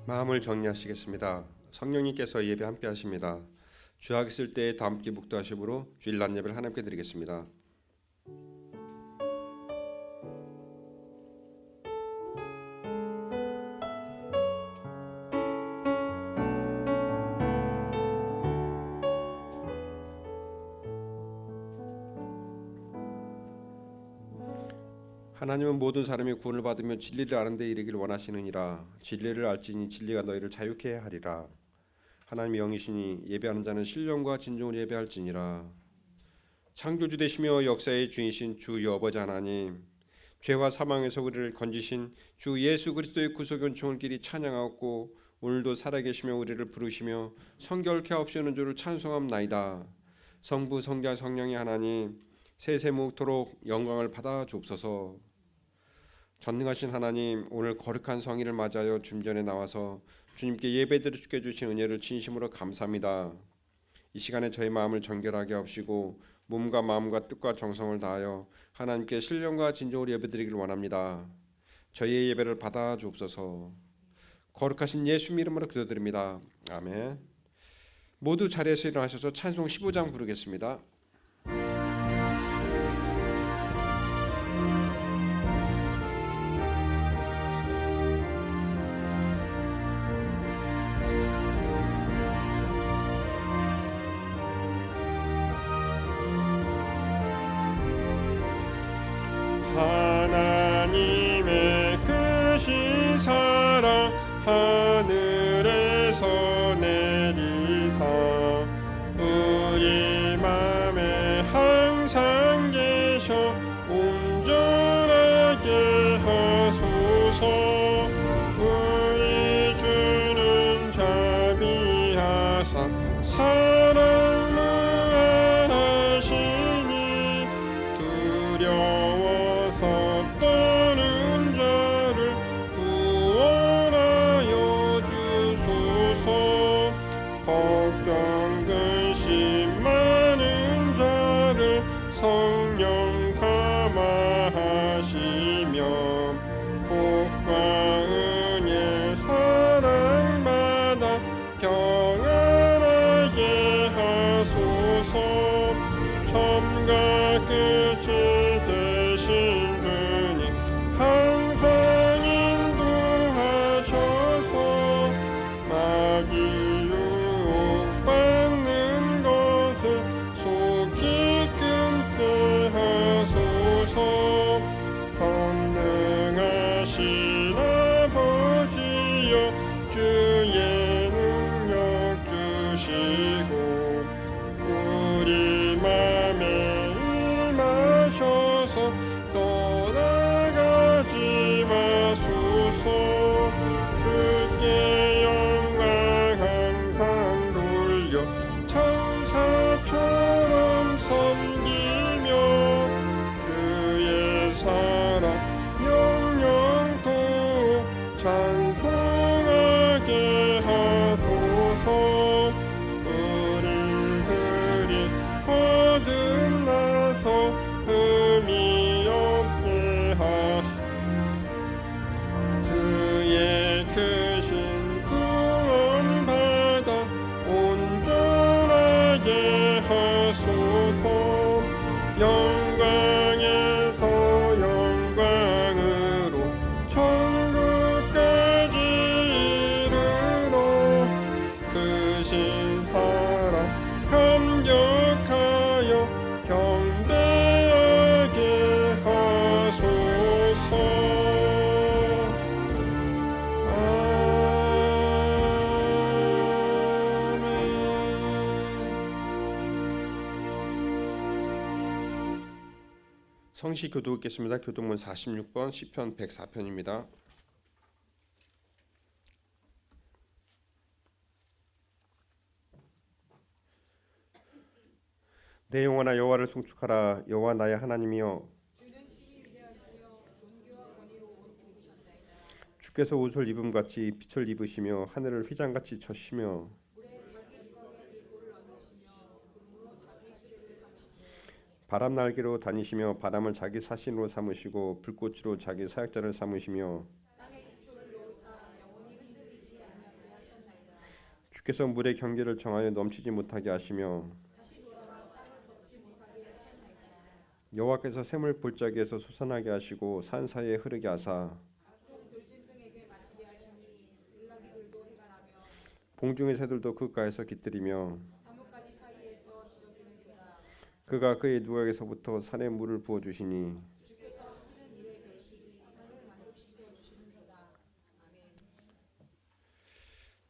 마음을 정리하시겠습니다. 성령님께서 예배 함께 하십니다. 주약 있을 때 다 함께 묵도하심으로 주일 낮 예배를 하나님께 드리겠습니다. 하나님은 모든 사람이 구원을 받으며 진리를 아는 데 이르기를 원하시느니라. 진리를 알지니 진리가 너희를 자유케 하리라. 하나님의 영이시니 예배하는 자는 신령과 진정으로 예배할지니라. 창조주 되시며 역사의 주이신 주 여호와 하나님, 죄와 사망에서 우리를 건지신 주 예수 그리스도의 구속 은총을 길이 찬양하고 오늘도 살아계시며 우리를 부르시며 성결케 하옵시는 주를 찬송함나이다. 성부 성자 성령의 하나님, 세세무토록 영광을 받아 주옵소서. 전능하신 하나님, 오늘 거룩한 성일을 맞아요 주님 전에 나와서 주님께 예배드려 주게 주신 은혜를 진심으로 감사합니다. 이 시간에 저희 마음을 정결하게 하옵시고 몸과 마음과 뜻과 정성을 다하여 하나님께 신령과 진정으로 예배드리기를 원합니다. 저희의 예배를 받아 주옵소서. 거룩하신 예수님 이름으로 기도드립니다. 아멘. 모두 자리에서 일어나셔서 찬송 15장 부르겠습니다. 하나님의 크신 사랑 하늘에서 내리사 우리 맘에 항상 계셔 온전하게 하소서. 우리 주는 자비하사 사랑 무한하시니 두려워서 떠는 자를 구원하여 주소서. 걱정 근심 많은 자를 성령 감화하시며 복과 은혜 사랑받아 평안하게 하소서. 처음과 끝이 되신 주님 항상 인도하셔서 마귀 유혹받는 것을 속히 끊게 하소서. 전능하신 아버지여 주의 능력 주시고 우리 맘에 임하셔서 떠나가지 마소서. 주께 영광 항상 돌려 천사처럼 섬기며 주의 사랑 영영토록 찬송하게 하소서. 우리들이 거듭나서 흠이 없게 하시 주의 크신 구원받아 온전하게 하소서. 영광에서 영광으로 천국까지 이르러 크신 사랑 감격하여 경배하게 하소서. 성시 교독 읽겠습니다. 교독문 46번 시편 104편입니다. 내 영혼아 여호와를 송축하라. 여호와 나의 하나님이여, 주께서 옷을 입음같이 빛을 입으시며 하늘을 휘장같이 쳐시며 바람 날개로 다니시며 바람을 자기 사신으로 삼으시고 불꽃으로 자기 사역자를 삼으시며 주께서 물의 경계를 정하여 넘치지 못하게 하시며 여호와께서 샘을 골짜기에서 솟아나게 하시고 산 사이에 흐르게 하사 공중의 새들도 그가에서 깃들이며 그가 그의 누각에서부터 산에 물을 부어 주시니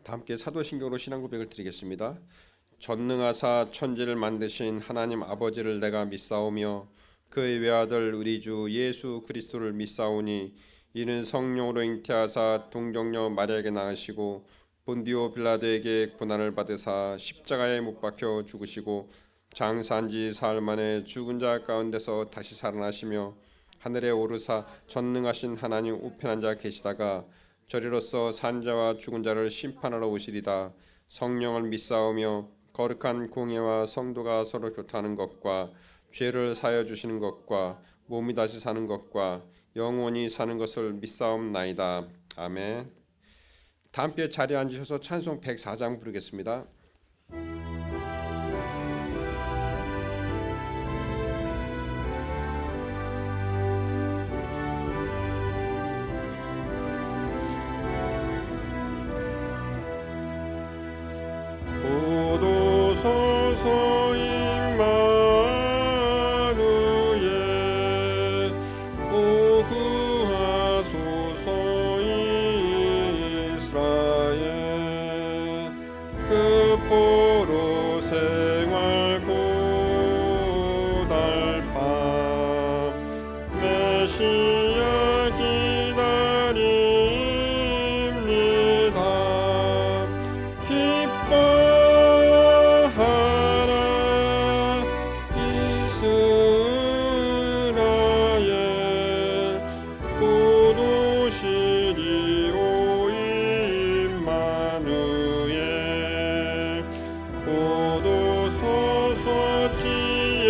다 함께 사도신경으로 신앙 고백을 드리겠습니다. 전능하사 천지를 만드신 하나님 아버지를 내가 믿사오며 그의 외아들 우리 주 예수 그리스도를 믿사오니 이는 성령으로 잉태하사 동정녀 마리아에게 낳으시고 본디오 빌라도에게 고난을 받으사 십자가에 못 박혀 죽으시고 장사한 지 사흘 만에 죽은 자 가운데서 다시 살아나시며 하늘에 오르사 전능하신 하나님 우편한 자 계시다가 저리로서 산자와 죽은 자를 심판하러 오시리다. 성령을 믿사오며 거룩한 공예와 성도가 서로 교통하는 것과 죄를 사하여 주시는 것과 몸이 다시 사는 것과 영원히 사는 것을 믿사옵나이다. 아멘. 다 함께 자리에 앉으셔서 찬송 104장 부르겠습니다. 오도소서 임마누엘 구하소서 이스라엘 그 포로 생활 고달파 메시아 기다립니다. 기뻐하라 이스라엘 구도시리 오 임마누엘 고도소서 지혜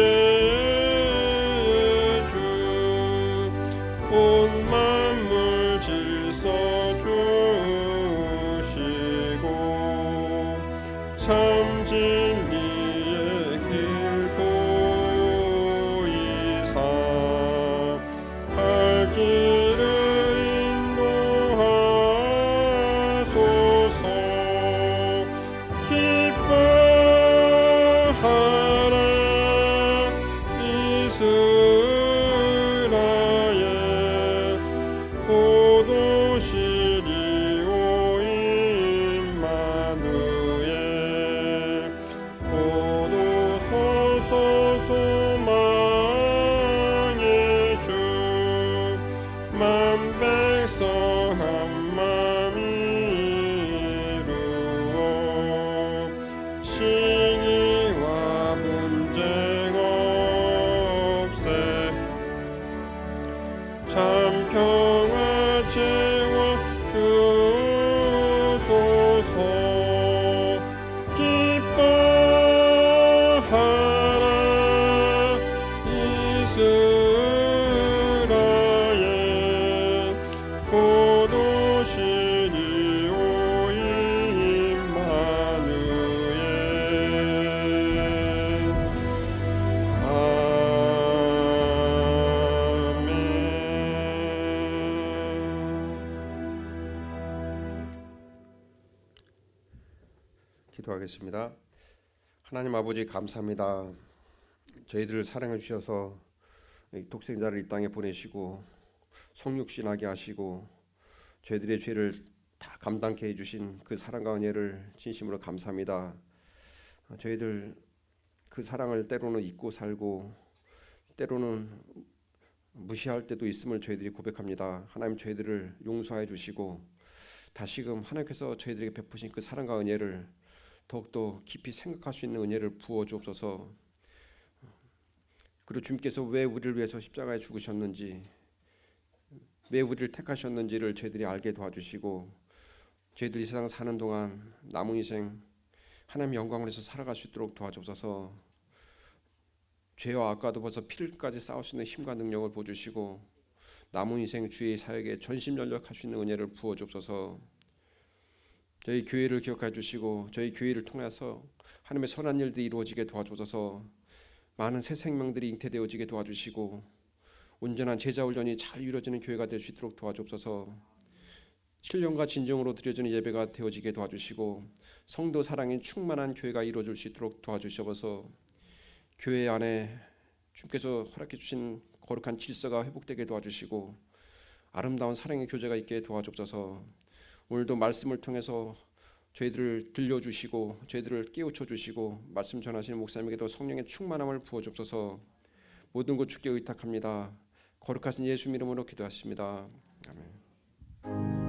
주 온 만물 질서 주시고 참 진리의 길 보이사 갈 길을 인도하소서. 기뻐하라 이스라엘 고도시리 오 임마누엘 고도소서 소망의 주 만 백성 한 마음 이루어 시기와 분쟁 없애 참 평화 채워 주소서. 기뻐하라 이스라엘 고도시리 오 임마누엘 기도하겠습니다. 하나님 아버지 감사합니다. 저희들을 사랑해 주셔서 독생자를 이 땅에 보내시고 성육신하게 하시고 저희들의 죄를 다 감당케 해주신 그 사랑과 은혜를 진심으로 감사합니다. 저희들 그 사랑을 때로는 잊고 살고 때로는 무시할 때도 있음을 저희들이 고백합니다. 하나님 저희들을 용서해 주시고 다시금 하나님께서 저희들에게 베푸신 그 사랑과 은혜를 더욱더 깊이 생각할 수 있는 은혜를 부어 주옵소서. 그리고 주님께서 왜 우리를 위해서 십자가에 죽으셨는지, 왜 우리를 택하셨는지를 저희들이 알게 도와주시고 저희들이 이 세상 사는 동안 남은 인생 하나님의 영광을 위해서 살아갈 수 있도록 도와주옵소서. 죄와 악과도 벌써 피를까지 싸울 수 있는 힘과 능력을 부어주시고 남은 인생 주의 사역에 전심전력할 수 있는 은혜를 부어주옵소서. 저희 교회를 기억해 주시고 저희 교회를 통해서 하나님의 선한 일들이 이루어지게 도와주셔서 많은 새 생명들이 잉태되어지게 도와주시고 온전한 제자 훈련이 잘 이루어지는 교회가 될 수 있도록 도와주옵소서. 신령과 진정으로 드려지는 예배가 되어지게 도와주시고 성도 사랑이 충만한 교회가 이루어질 수 있도록 도와주셔서 교회 안에 주님께서 허락해 주신 거룩한 질서가 회복되게 도와주시고 아름다운 사랑의 교제가 있게 도와주옵소서. 오늘도 말씀을 통해서 저희들을 들려주시고 저희들을 깨우쳐 주시고 말씀 전하시는 목사님에게도 성령의 충만함을 부어주옵소서. 모든 것 주께 의탁합니다. 거룩하신 예수 이름으로 기도하십니다. 아멘.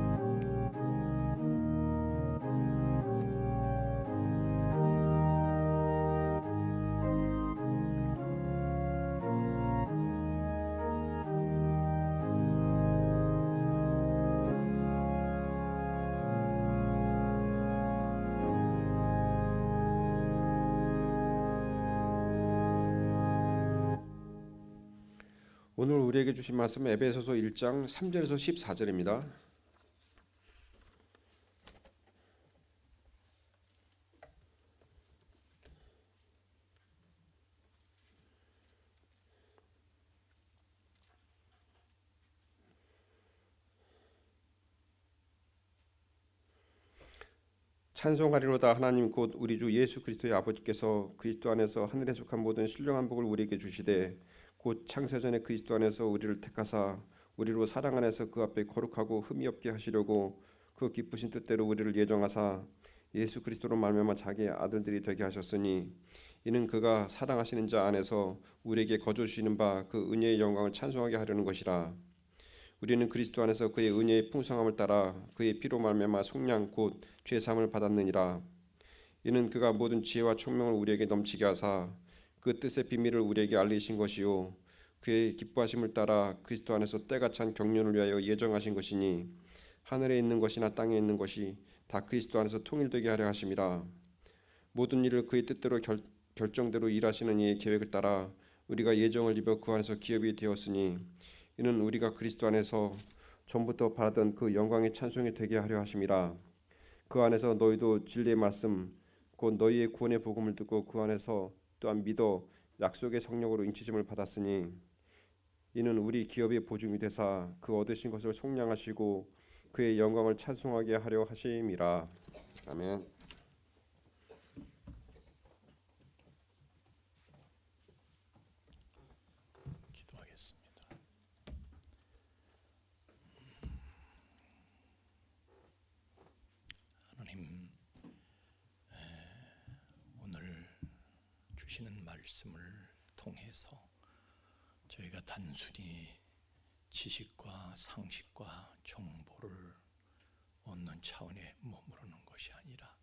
오늘 우리에게 주신 말씀은 에베소서 1장 3절에서 14절입니다. 찬송하리로다. 하나님 곧 우리 주 예수 그리스도의 아버지께서 그리스도 안에서 하늘에 속한 모든 신령한 복을 우리에게 주시되 곧 창세전에 그리스도 안에서 우리를 택하사 우리로 사랑 안에서 그 앞에 거룩하고 흠이 없게 하시려고 그 기쁘신 뜻대로 우리를 예정하사 예수 그리스도로 말미암아 자기의 아들들이 되게 하셨으니 이는 그가 사랑하시는 자 안에서 우리에게 거저 주시는 바 그 은혜의 영광을 찬송하게 하려는 것이라. 우리는 그리스도 안에서 그의 은혜의 풍성함을 따라 그의 피로 말미암아 속량 곧 죄 사함을 받았느니라. 이는 그가 모든 지혜와 총명을 우리에게 넘치게 하사 그 뜻의 비밀을 우리에게 알리신 것이요 그의 기뻐하심을 따라 그리스도 안에서 때가 찬 경륜을 위하여 예정하신 것이니 하늘에 있는 것이나 땅에 있는 것이 다 그리스도 안에서 통일되게 하려 하심이라. 모든 일을 그의 뜻대로 결정대로 일하시는 이의 계획을 따라 우리가 예정을 입어 그 안에서 기업이 되었으니 이는 우리가 그리스도 안에서 전부터 바라던 그 영광의 찬송이 되게 하려 하심이라. 그 안에서 너희도 진리의 말씀 곧 너희의 구원의 복음을 듣고 그 안에서 또한 믿어 약속의 성령으로 인치심을 받았으니 이는 우리 기업의 보증이 되사 그 얻으신 것을 속량하시고 그의 영광을 찬송하게 하려 하심이라. 아멘. 기도하겠습니다. 하나님, 오늘 주시는 말씀을 통해서 저희가 단순히 지식과 상식과 정보를 얻는 차원에 머무르는 것이 아니라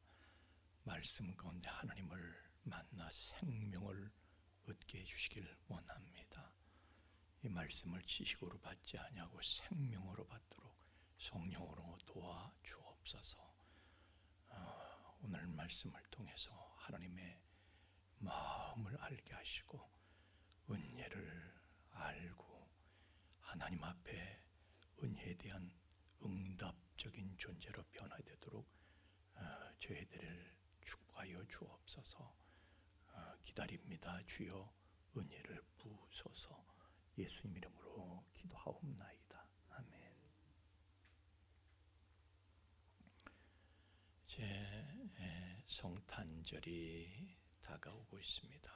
말씀 가운데 하나님을 만나 생명을 얻게 해주시길 원합니다. 이 말씀을 지식으로 받지 아니하고 생명으로 받도록 성령으로 도와 주옵소서. 오늘 말씀을 통해서 하나님의 마음을 알게 하시고 은혜를 알고 하나님 앞에 은혜에 대한 응답적인 존재로 변화되도록 저희들을 축복하여 주옵소서. 기다립니다. 주여 은혜를 부으소서. 예수님 이름으로 기도하옵나이다. 아멘. 제 성탄절이 다가오고 있습니다.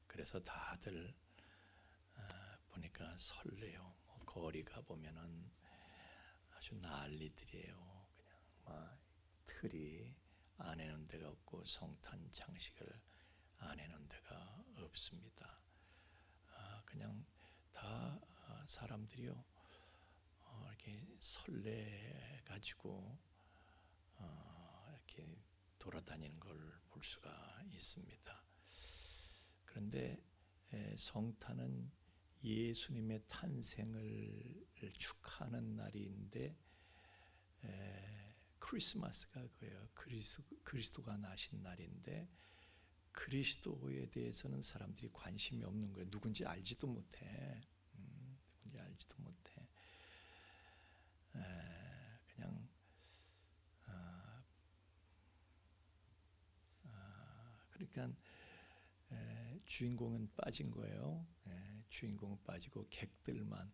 그래서 다들 보니까 설레요. 거리 가 보면은 아주 난리들이에요. 그냥 막 틀이 안에는 데가 없고 성탄 장식을 안에는 데가 없습니다. 그냥 다 사람들이요 이렇게 설레 가지고 이렇게 돌아다니는 걸 볼 수가 있습니다. 그런데 성탄은 예수님의 탄생을 축하하는 날인데 크리스마스가 그예요. 그리스도가 나신 날인데 그리스도에 대해서는 사람들이 관심이 없는 거예요. 누군지 알지도 못해. 누군지 알지도 못해. 그러니까 주인공은 빠진 거예요. 주인공은 빠지고 객들만.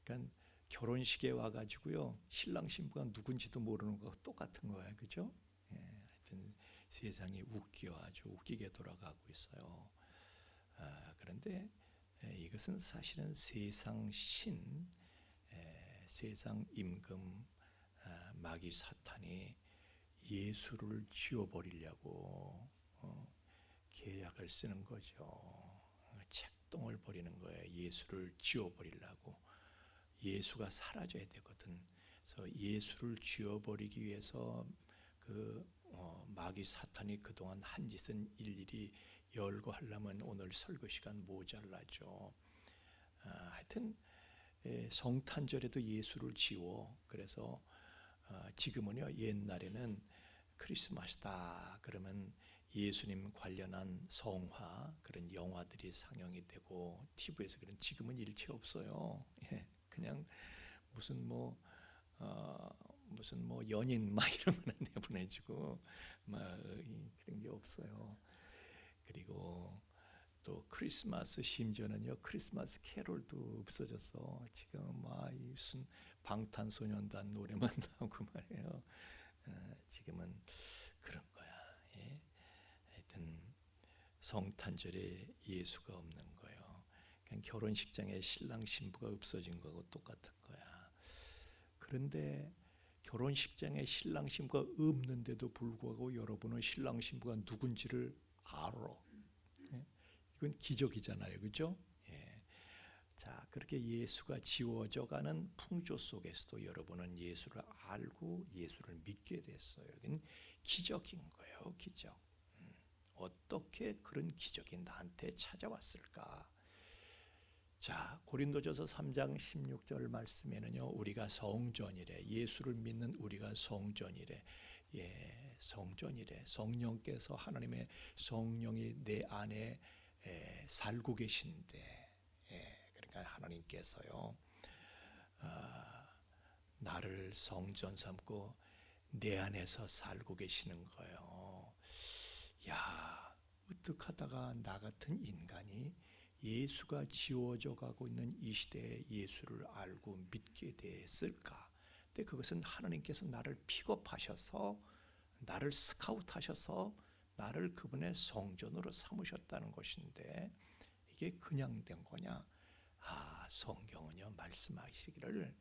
그러니까 결혼식에 와가지고요, 신랑 신부가 누군지도 모르는 거 똑같은 거예요, 그죠? 하여튼 세상이 아주 웃기게 돌아가고 있어요. 그런데 이것은 사실은 세상 세상 임금 마귀 사탄이 예수를 지워버리려고 계략을 쓰는 거죠. 책동을 벌이는 거예요. 예수를 지워버리려고. 예수가 사라져야 되거든. 그래서 예수를 지워버리기 위해서 마귀 사탄이 그동안 한 짓은 일일이 열고 하려면 오늘 설교 시간 모자라죠. 하여튼 성탄절에도 예수를 지워. 그래서 지금은요, 옛날에는 크리스마스다 그러면 예수님 관련한 성화 그런 영화들이 상영이 되고 TV에서 그런, 지금은 일체 없어요. 그냥 무슨 뭐 연인 막 이런 거는 내보내주고 막 그런 게 없어요. 그리고 또 크리스마스, 심지어는요 크리스마스 캐롤도 없어졌어. 지금 막 무슨 방탄소년단 노래만 나오고 말이에요. 지금은 그런 거야. 하여튼 성탄절에 예수가 없는 거예요. 그냥 결혼식장에 신랑 신부가 없어진 거하고 똑같은 거야. 그런데 결혼식장에 신랑 신부가 없는데도 불구하고 여러분은 신랑 신부가 누군지를 알아. 이건 기적이잖아요, 그죠? 자, 그렇게 예수가 지워져가는 풍조 속에서도 여러분은 예수를 알고 예수를 믿게 됐어요. 이건 기적인 거예요, 기적. 어떻게 그런 기적이 나한테 찾아왔을까? 자, 고린도전서 3장 16절 말씀에는요, 우리가 성전이래. 예수를 믿는 우리가 성전이래. 성전이래. 성령께서, 하나님의 성령이 내 안에 살고 계신데, 그러니까 하나님께서요, 나를 성전 삼고 내 안에서 살고 계시는 거예요. 야, 어떡하다가 나 같은 인간이 예수가 지워져 가고 있는 이 시대에 예수를 알고 믿게 됐을까? 근데 그것은 하나님께서 나를 픽업하셔서, 나를 스카우트하셔서 나를 그분의 성전으로 삼으셨다는 것인데, 이게 그냥 된 거냐? 성경은요 말씀하시기를,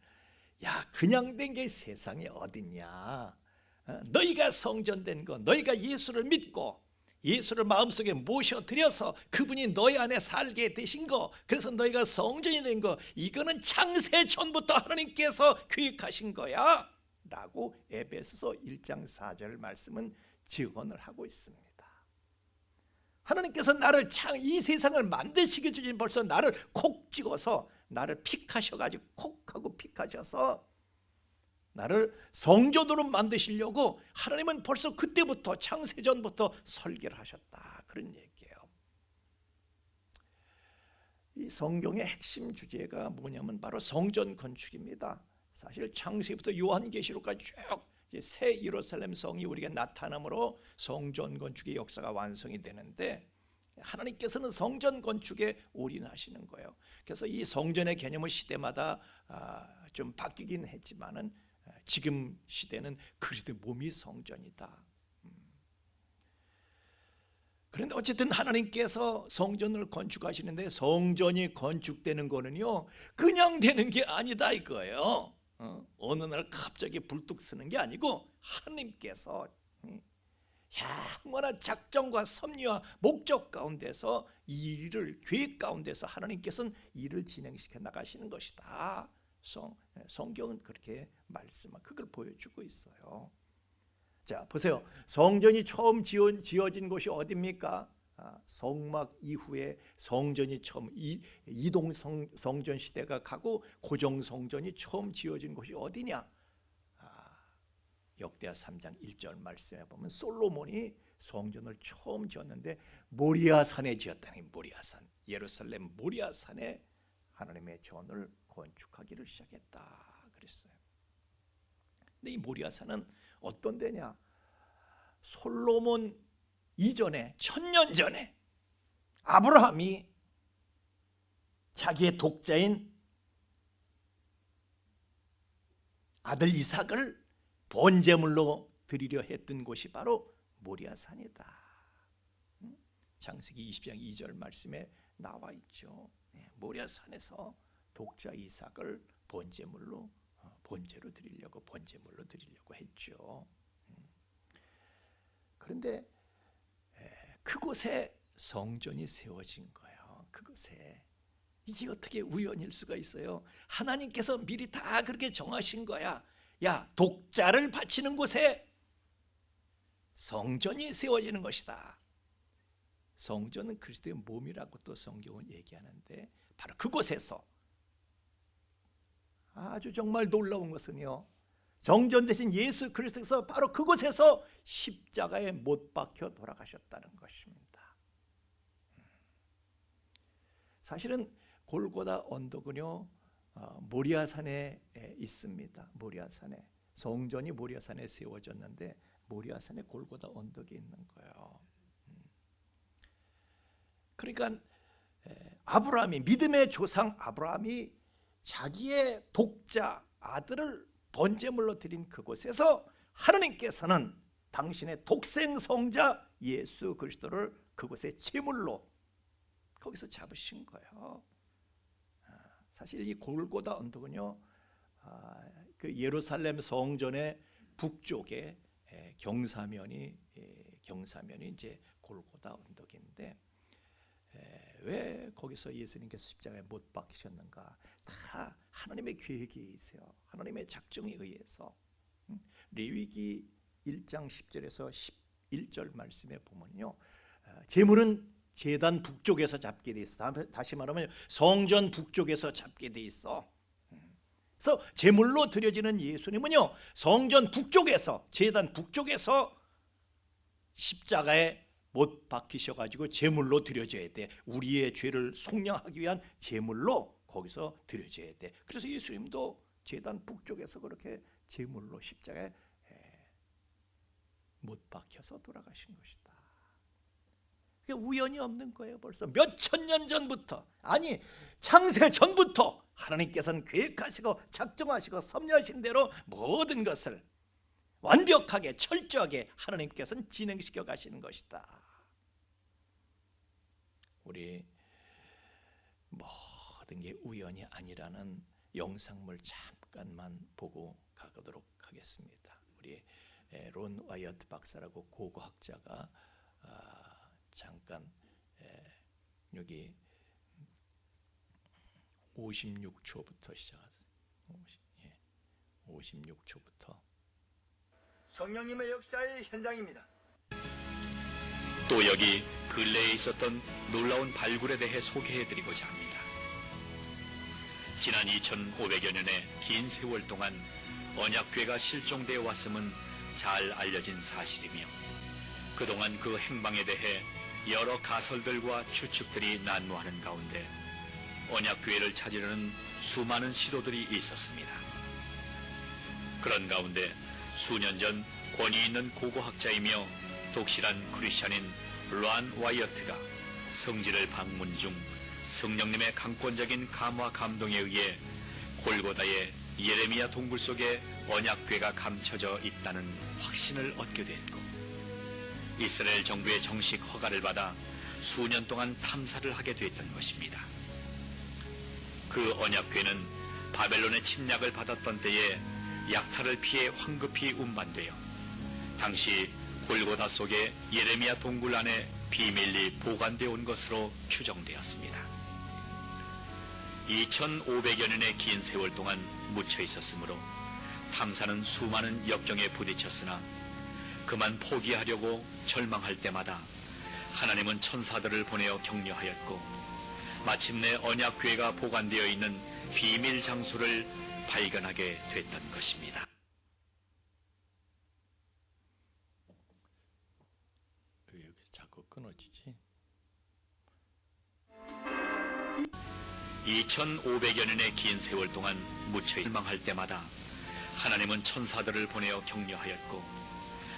야, 그냥 된 게 세상에 어딨냐? 너희가 성전된 거, 너희가 예수를 믿고 예수를 마음속에 모셔드려서 그분이 너희 안에 살게 되신 거, 그래서 너희가 성전이 된 거, 이거는 창세 전부터 하나님께서 계획하신 거야 라고 에베소서 1장 4절 말씀은 증언을 하고 있습니다. 하나님께서 나를 이 세상을 만드시기 전에 벌써 나를 콕 찍어서, 나를 픽하셔가지고 콕 하고 픽하셔서 나를 성전으로 만드시려고 하나님은 벌써 그때부터, 창세전부터 설계를 하셨다, 그런 얘기예요. 이 성경의 핵심 주제가 뭐냐면 바로 성전 건축입니다. 사실 창세부터 요한계시록까지 쭉 새 예루살렘 성이 우리가 나타남으로 성전 건축의 역사가 완성이 되는데, 하나님께서는 성전 건축에 올인하시는 거예요. 그래서 이 성전의 개념은 시대마다 좀 바뀌긴 했지만은 지금 시대는 그리스도 몸이 성전이다. 그런데 어쨌든 하나님께서 성전을 건축하시는데, 성전이 건축되는 거는요 그냥 되는 게 아니다 이거예요. 어느 날 갑자기 불뚝 쓰는 게 아니고, 하나님께서 영원한 작정과 섭리와 목적 가운데서 이 일을, 계획 가운데서 하나님께서는 일을 진행시켜 나가시는 것이다. 성경은 그렇게 그걸 보여주고 있어요. 자, 보세요. 성전이 처음 지어진 곳이 어디입니까? 성막 이후에 성전이 처음, 이동 성전 시대가 가고 고정 성전이 처음 지어진 곳이 어디냐? 역대하 3장 1절 말씀에 보면 솔로몬이 성전을 처음 지었는데 모리아산에 지었다니, 모리아산, 예루살렘 모리아산에 하나님의 전을 건축하기를 시작했다 그랬어요. 근데 이 모리아산은 어떤 데냐? 솔로몬 이전에 1000년 전에 아브라함이 자기의 독자인 아들 이삭을 번제물로 드리려 했던 곳이 바로 모리아산이다. 창세기 20장 2절 말씀에 나와 있죠. 모리아산에서 독자 이삭을 번제물로 번제물로 드리려고 했죠. 그런데 그곳에 성전이 세워진 거예요. 그곳에 이게 어떻게 우연일 수가 있어요? 하나님께서 미리 다 그렇게 정하신 거야. 야, 독자를 바치는 곳에 성전이 세워지는 것이다. 성전은 그리스도의 몸이라고 또 성경은 얘기하는데 바로 그곳에서 아주 정말 놀라운 것은요, 정전 대신 예수 그리스도께서 바로 그곳에서 십자가에 못 박혀 돌아가셨다는 것입니다. 사실은 골고다 언덕은요, 모리아산에 있습니다. 모리아산에, 성전이 모리아산에 세워졌는데 모리아산에 골고다 언덕이 있는 거예요. 그러니까 아브라함이, 믿음의 조상 아브라함이 자기의 독자 아들을 번제물로 드린 그곳에서 하나님께서는 당신의 독생 성자 예수 그리스도를 그곳에 제물로 거기서 잡으신 거예요. 사실 이 골고다 언덕은요, 그 예루살렘 성전의 북쪽에 경사면이 이제 골고다 언덕인데, 왜 거기서 예수님께서 십자가에 못 박히셨는가? 다 하나님의 계획이 있어요. 하나님의 작정에 의해서. 레위기 1장 10절에서 11절 말씀에 보면요, 제물은 제단 북쪽에서 잡게 돼 있어. 다시 말하면 성전 북쪽에서 잡게 돼 있어. 그래서 제물로 드려지는 예수님은요, 성전 북쪽에서, 제단 북쪽에서 십자가에 못 박히셔가지고 제물로 드려져야 돼. 우리의 죄를 속량하기 위한 제물로 거기서 드려져야 돼. 그래서 예수님도 제단 북쪽에서 그렇게 제물로 십자가에 못 박혀서 돌아가신 것이다. 그게 우연이 없는 거예요. 벌써 몇 천 년 전부터, 아니 창세 전부터 하나님께서는 계획하시고 작정하시고 섭리하신 대로 모든 것을 완벽하게 철저하게 하나님께서는 진행시켜 가시는 것이다. 우리 모든 게 우연이 아니라는 영상물 잠깐만 보고 가도록 하겠습니다. 우리 론 와이어트 박사라고 고고학자가 잠깐 여기 56초부터 시작하세요. 56초부터 성령님의 역사의 현장입니다. 또 여기 근래에 있었던 놀라운 발굴에 대해 소개해드리고자 합니다. 지난 2500여 년의 긴 세월 동안 언약궤가 실종되어 왔음은 잘 알려진 사실이며, 그동안 그 행방에 대해 여러 가설들과 추측들이 난무하는 가운데 언약궤를 찾으려는 수많은 시도들이 있었습니다. 그런 가운데 수년 전 권위 있는 고고학자이며 독실한 크리스찬인 론 와이어트가 성지를 방문 중 성령님의 강권적인 감화 감동에 의해 골고다의 예레미야 동굴 속에 언약궤가 감춰져 있다는 확신을 얻게 됐고, 이스라엘 정부의 정식 허가를 받아 수년 동안 탐사를 하게 됐던 것입니다. 그 언약궤는 바벨론의 침략을 받았던 때에 약탈을 피해 황급히 운반되어 당시 골고다 속에 예레미야 동굴 안에 비밀리 보관되어 온 것으로 추정되었습니다. 2500여 년의 긴 세월 동안 묻혀 있었으므로 탐사는 수많은 역경에 부딪혔으나 그만 포기하려고 절망할 때마다 하나님은 천사들을 보내어 격려하였고, 마침내 언약궤가 보관되어 있는 비밀 장소를 발견하게 됐던 것입니다. 왜 여기서 자꾸 끊어지지? 2500여 년의 긴 세월 동안 묻혀 절망할 때마다 하나님은 천사들을 보내어 격려하였고,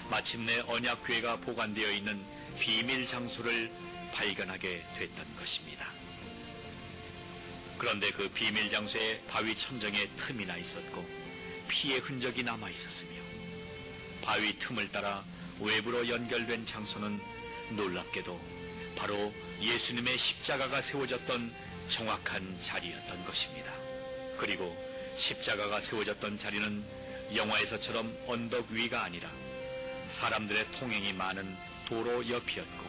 마침내 언약궤가 보관되어 있는 비밀 장소를 발견하게 됐던 것입니다. 그런데 그 비밀 장소에 바위 천정에 틈이 나 있었고 피의 흔적이 남아 있었으며 바위 틈을 따라 외부로 연결된 장소는 놀랍게도 바로 예수님의 십자가가 세워졌던 정확한 자리였던 것입니다. 그리고 십자가가 세워졌던 자리는 영화에서처럼 언덕 위가 아니라 사람들의 통행이 많은 도로 옆이었고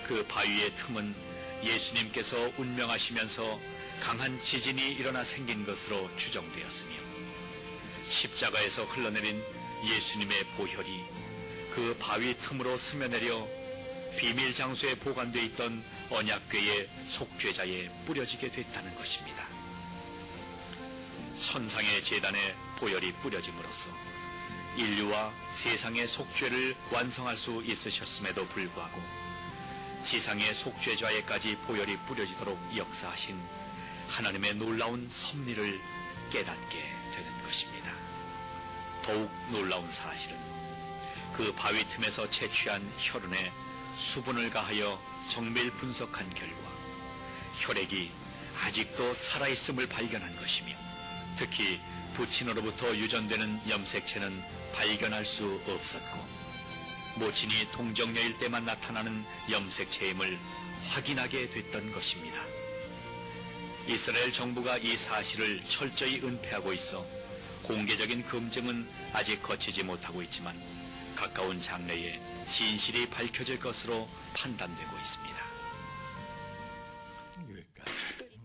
그 바위의 틈은 예수님께서 운명하시면서 강한 지진이 일어나 생긴 것으로 추정되었으며 십자가에서 흘러내린 예수님의 보혈이 그 바위 틈으로 스며내려 비밀 장소에 보관되어 있던 언약궤의 속죄자에 뿌려지게 됐다는 것입니다. 천상의 제단에 보혈이 뿌려짐으로써 인류와 세상의 속죄를 완성할 수 있으셨음에도 불구하고 지상의 속죄자에까지 보혈이 뿌려지도록 역사하신 하나님의 놀라운 섭리를 깨닫게 되는 것입니다. 더욱 놀라운 사실은 그 바위 틈에서 채취한 혈흔에 수분을 가하여 정밀 분석한 결과 혈액이 아직도 살아있음을 발견한 것이며 특히 부친으로부터 유전되는 염색체는 발견할 수 없었고 모친이 동정녀일 때만 나타나는 염색체임을 확인하게 됐던 것입니다. 이스라엘 정부가 이 사실을 철저히 은폐하고 있어 공개적인 검증은 아직 거치지 못하고 있지만 가까운 장래에 진실이 밝혀질 것으로 판단되고 있습니다. 여기까지.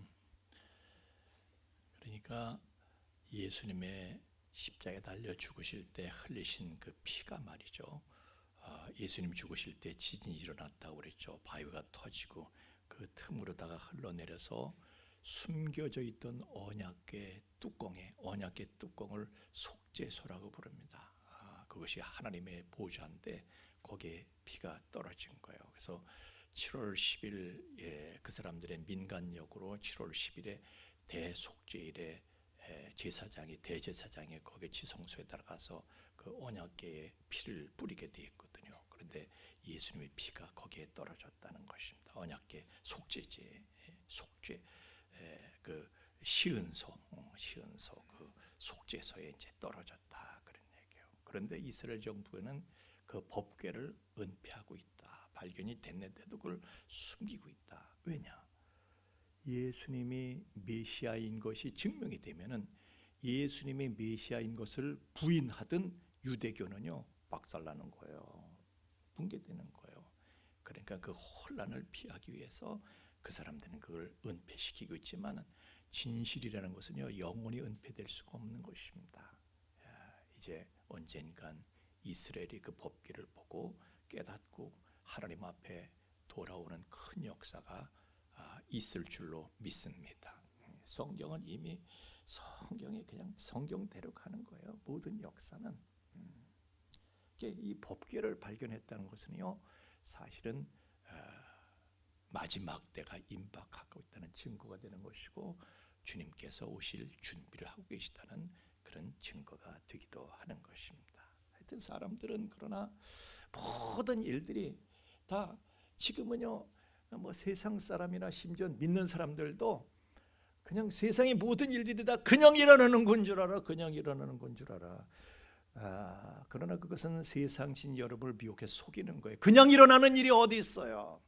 그러니까 예수님의 십자가에 달려 죽으실 때 흘리신 그 피가 말이죠. 예수님 죽으실 때 지진이 일어났다고 그랬죠. 바위가 터지고 그 틈으로다가 흘러내려서 숨겨져 있던 언약궤 뚜껑을 속죄소라고 부릅니다. 그것이 하나님의 보좌인데 거기에 피가 떨어진 거예요. 그래서 7월 10일 그 사람들의 민간역으로 7월 10일에 대속죄일에 대제사장이 거기 지성소에 들어가서 그 언약궤에 피를 뿌리게 돼 있거든요. 그런데 예수님의 피가 거기에 떨어졌다는 것입니다. 언약궤 속죄제, 속죄 그 시은소 그 속죄소에 이제 떨어졌다 그런 얘기예요. 그런데 이스라엘 정부는 그 법궤를 은폐하고 있다. 발견이 됐는데도 그걸 숨기고 있다. 왜냐? 예수님이 메시아인 것이 증명이 되면은 예수님이 메시아인 것을 부인하던 유대교는요 박살나는 거예요. 붕괴되는 거예요. 그러니까 그 혼란을 피하기 위해서 그 사람들은 그걸 은폐시키고 있지만 진실이라는 것은요 영원히 은폐될 수가 없는 것입니다. 이제 언젠간 이스라엘이 그 법궤를 보고 깨닫고 하나님 앞에 돌아오는 큰 역사가 있을 줄로 믿습니다. 성경은 이미 성경에 그냥 성경대로 가는 거예요. 모든 역사는 이 법궤를 발견했다는 것은요 사실은 마지막 때가 임박하고 있다는 증거가 되는 것이고 주님께서 오실 준비를 하고 계시다는 그런 증거가 되기도 하는 것입니다. 하여튼 사람들은 그러나 모든 일들이 다 지금은요 뭐 세상 사람이나 심지어 믿는 사람들도 그냥 세상의 모든 일들이 다 그냥 일어나는 건 줄 알아. 그냥 일어나는 건 줄 알아. 그러나 그것은 세상신 여러분을 미혹해서 속이는 거예요. 그냥 일어나는 일이 어디 있어요.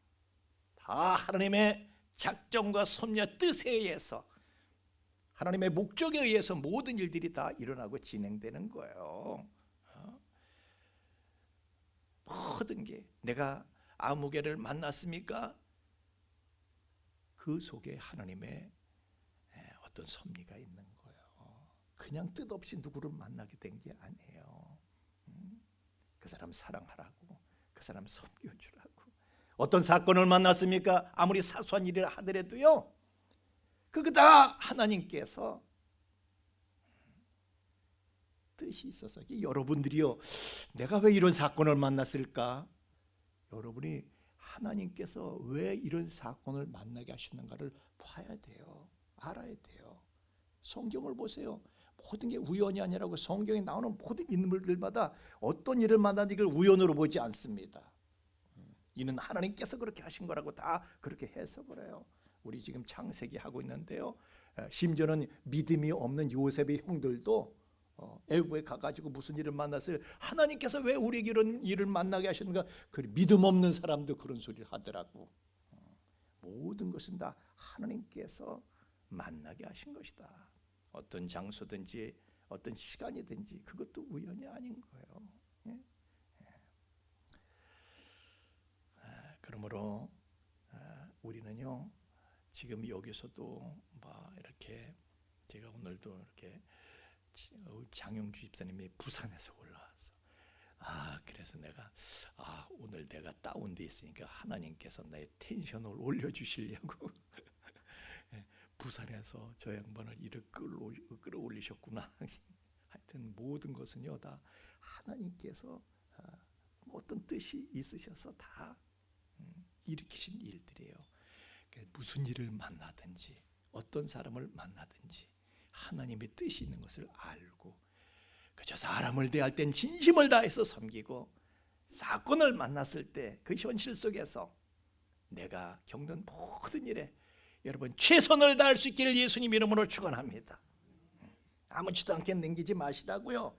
다 하나님의 작정과 섭리와 뜻에 의해서 하나님의 목적에 의해서 모든 일들이 다 일어나고 진행되는 거예요. 모든 게 내가 아무개를 만났습니까? 그 속에 하나님의 어떤 섭리가 있는 거예요. 그냥 뜻없이 누구를 만나게 된 게 아니에요. 그 사람 사랑하라고, 그 사람 섬겨주라고. 어떤 사건을 만났습니까? 아무리 사소한 일이라 하더라도요. 그거 다 하나님께서 뜻이 있어서 여러분들이요. 내가 왜 이런 사건을 만났을까? 여러분이 하나님께서 왜 이런 사건을 만나게 하셨는가를 봐야 돼요. 알아야 돼요. 성경을 보세요. 모든 게 우연이 아니라고 성경에 나오는 모든 인물들마다 어떤 일을 만나는지 그걸 우연으로 보지 않습니다. 이는 하나님께서 그렇게 하신 거라고 다 그렇게 해석을 해요. 우리 지금 창세기 하고 있는데요. 심지어는 믿음이 없는 요셉의 형들도 애굽에 가가지고 무슨 일을 만났어요. 하나님께서 왜 우리에게 이런 일을 만나게 하셨는가? 그 믿음 없는 사람도 그런 소리를 하더라고. 모든 것은 다 하나님께서 만나게 하신 것이다. 어떤 장소든지 어떤 시간이든지 그것도 우연이 아닌 거예요. 예? 그러므로 우리는요 지금 여기서도 막 이렇게 제가 오늘도 이렇게 장영주 집사님이 부산에서 올라와서 그래서 내가 오늘 내가 다운돼 있으니까 하나님께서 나의 텐션을 올려주시려고 부산에서 저 양반을 이렇게 끌어올리셨구나. 하여튼 모든 것은요 다 하나님께서 어떤 뜻이 있으셔서 다 일으키신 일들이에요. 무슨 일을 만나든지 어떤 사람을 만나든지 하나님의 뜻이 있는 것을 알고 그저 사람을 대할 땐 진심을 다해서 섬기고 사건을 만났을 때 그 현실 속에서 내가 겪는 모든 일에 여러분 최선을 다할 수 있기를 예수님 이름으로 축원합니다. 아무렇지도 않게 넘기지 마시라고요.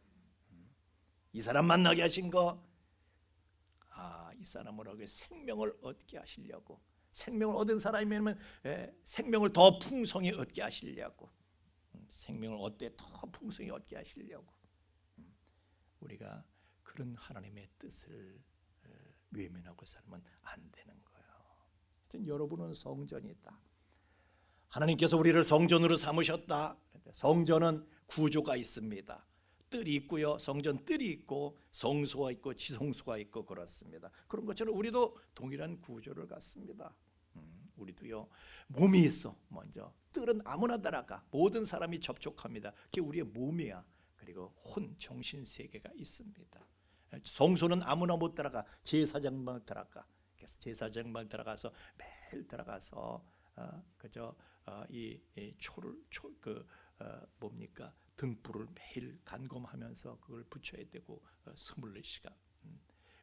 이 사람 만나게 하신 거 이 사람으로 생명을 얻게 하시려고 생명을 얻은 사람이면 생명을 더 풍성히 얻게 하시려고 생명을 얻되 더 풍성히 얻게 하시려고 우리가 그런 하나님의 뜻을 외면하고 살면 안 되는 거예요. 하여튼 여러분은 성전이다. 하나님께서 우리를 성전으로 삼으셨다. 성전은 구조가 있습니다. 뜰이 있고요. 성전 뜰이 있고 성소가 있고 지성소가 있고 그렇습니다. 그런 것처럼 우리도 동일한 구조를 갖습니다. 우리도요 몸이 있어. 먼저 뜰은 아무나 들어가 모든 사람이 접촉합니다. 그게 우리의 몸이야. 그리고 혼, 정신 세계가 있습니다. 성소는 아무나 못 들어가. 제사장만 들어가. 그래서 제사장만 들어가서 매일 들어가서 그저 이 초를 뭡니까 등불을 매일 간검하면서 그걸 붙여야 되고 24시간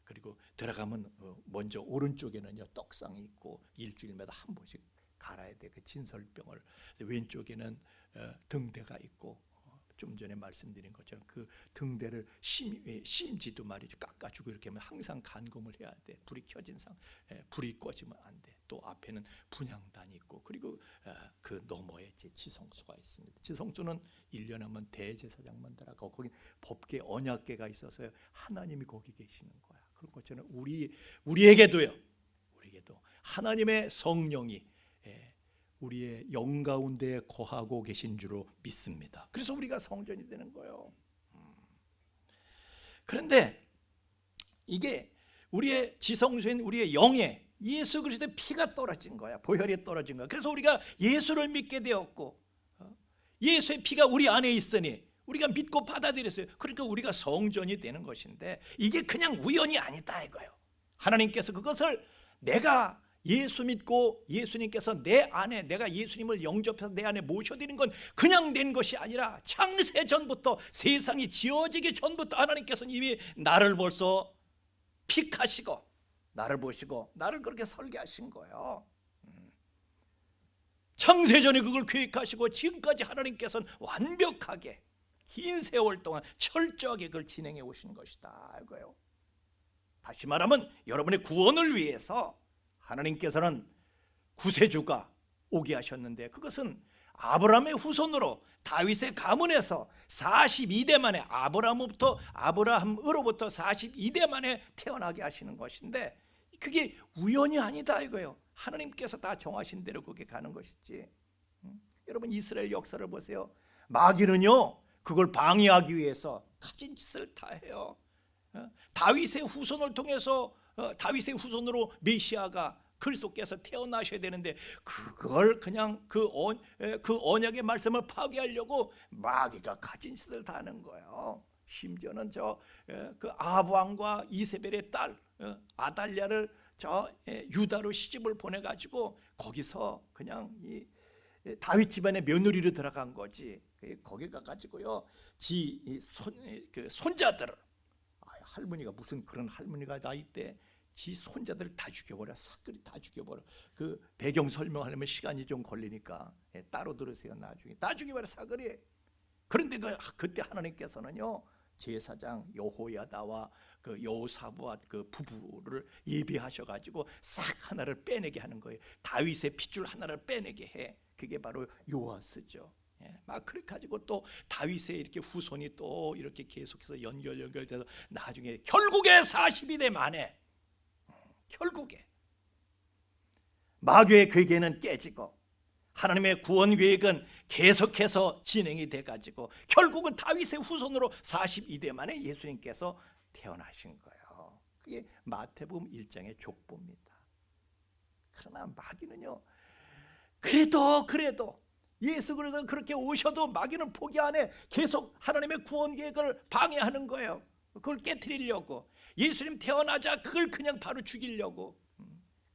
그리고 들어가면 먼저 오른쪽에는요 떡상이 있고 일주일마다 한 번씩 갈아야 돼. 그 진설병을 왼쪽에는 등대가 있고 좀 전에 말씀드린 것처럼 그 등대를 심지도 말이죠 깎아주고 이렇게 하면 항상 간검을 해야 돼. 불이 켜진 불이 꺼지면 안 돼. 또 앞에는 분향단이 있고 그리고 그 너머에 지성소가 있습니다. 지성소는 1년에 한번 대제사장만 들어가고 거기 법계 언약궤가 있어서요 하나님이 거기 계시는 거야. 그런 것처럼 우리에게도 하나님의 성령이 우리의 영 가운데 거하고 계신 줄로 믿습니다. 그래서 우리가 성전이 되는 거예요. 그런데 이게 우리의 지성소인 우리의 영에 예수 그리스도의 피가 떨어진 거야. 보혈이 떨어진 거야. 그래서 우리가 예수를 믿게 되었고 예수의 피가 우리 안에 있으니 우리가 믿고 받아들였어요. 그러니까 우리가 성전이 되는 것인데 이게 그냥 우연이 아니다 이거예요. 하나님께서 그것을 내가 예수 믿고 예수님께서 내 안에 내가 예수님을 영접해서 내 안에 모셔드린 건 그냥 된 것이 아니라 창세 전부터 세상이 지어지기 전부터 하나님께서는 이미 나를 벌써 픽하시고 나를 보시고 나를 그렇게 설계하신 거예요. 창세전에 그걸 계획하시고 지금까지 하나님께서는 완벽하게 긴 세월 동안 철저하게 그걸 진행해 오신 것이다 이거예요. 다시 말하면 여러분의 구원을 위해서 하나님께서는 구세주가 오게 하셨는데 그것은 아브라함의 후손으로 다윗의 가문에서 42대 만에 아브라함으로부터 42대 만에 태어나게 하시는 것인데 그게 우연이 아니다 이거예요. 하나님께서 다 정하신 대로 그게 가는 것이지. 여러분 이스라엘 역사를 보세요. 마귀는요 그걸 방해하기 위해서 가진 짓을 다 해요. 다윗의 후손을 통해서 다윗의 후손으로 메시아가 그리스도께서 태어나셔야 되는데 그걸 그냥 그 언약의 말씀을 파괴하려고 마귀가 가진 짓을 다 하는 거예요. 심지어는 그 아합 왕과 이세벨의 딸 아달랴를 유다로 시집을 보내가지고 거기서 그냥 이 다윗 집안의 며느리로 들어간 거지. 거기 가가지고요 손자들을 할머니가 무슨 그런 할머니가 나이 때 지 손자들 다 죽여버려. 사그리 다 죽여버려. 그 배경 설명하려면 시간이 좀 걸리니까 따로 들으세요. 나중에 다 죽여버려 사그리. 그런데 그때 하나님께서는요 제사장 여호야다와 그 여호사부와 그 부부를 예비하셔가지고 싹 하나를 빼내게 하는 거예요. 다윗의 핏줄 하나를 빼내게 해. 그게 바로 요아스죠. 막 그렇게 가지고 또 다윗의 이렇게 후손이 또 이렇게 계속해서 연결돼서 나중에 결국에 40일에 만에 결국에 마귀의 괴계는 깨지고 하나님의 구원 계획은 계속해서 진행이 돼가지고 결국은 다윗의 후손으로 42대 만에 예수님께서 태어나신 거예요. 그게 마태복음 1장의 족보입니다. 그러나 마귀는요 그래도 예수 그리스도 그렇게 오셔도 마귀는 포기 안 해. 계속 하나님의 구원 계획을 방해하는 거예요. 그걸 깨트리려고. 예수님 태어나자 그걸 그냥 바로 죽이려고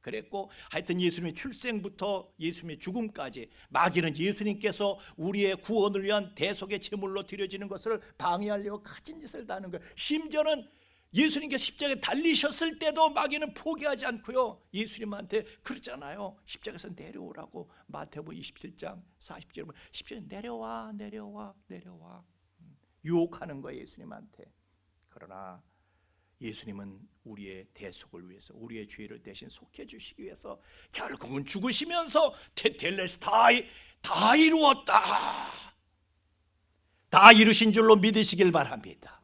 그랬고, 하여튼 예수님의 출생부터 예수님의 죽음까지 마귀는 예수님께서 우리의 구원을 위한 대속의 제물로 드려지는 것을 방해하려고 가진 짓을 다 하는 거예요. 심지어는 예수님께서 십자가에 달리셨을 때도 마귀는 포기하지 않고요 예수님한테 그러잖아요. 십자가에서 내려오라고. 마태복음 27장 40절에 보면 십자가에 내려와 유혹하는 거예요 예수님한테. 그러나 예수님은 우리의 대속을 위해서 우리의 죄를 대신 속해 주시기 위해서 결국은 죽으시면서 테텔레스타이 다 이루었다, 다 이루신 줄로 믿으시길 바랍니다.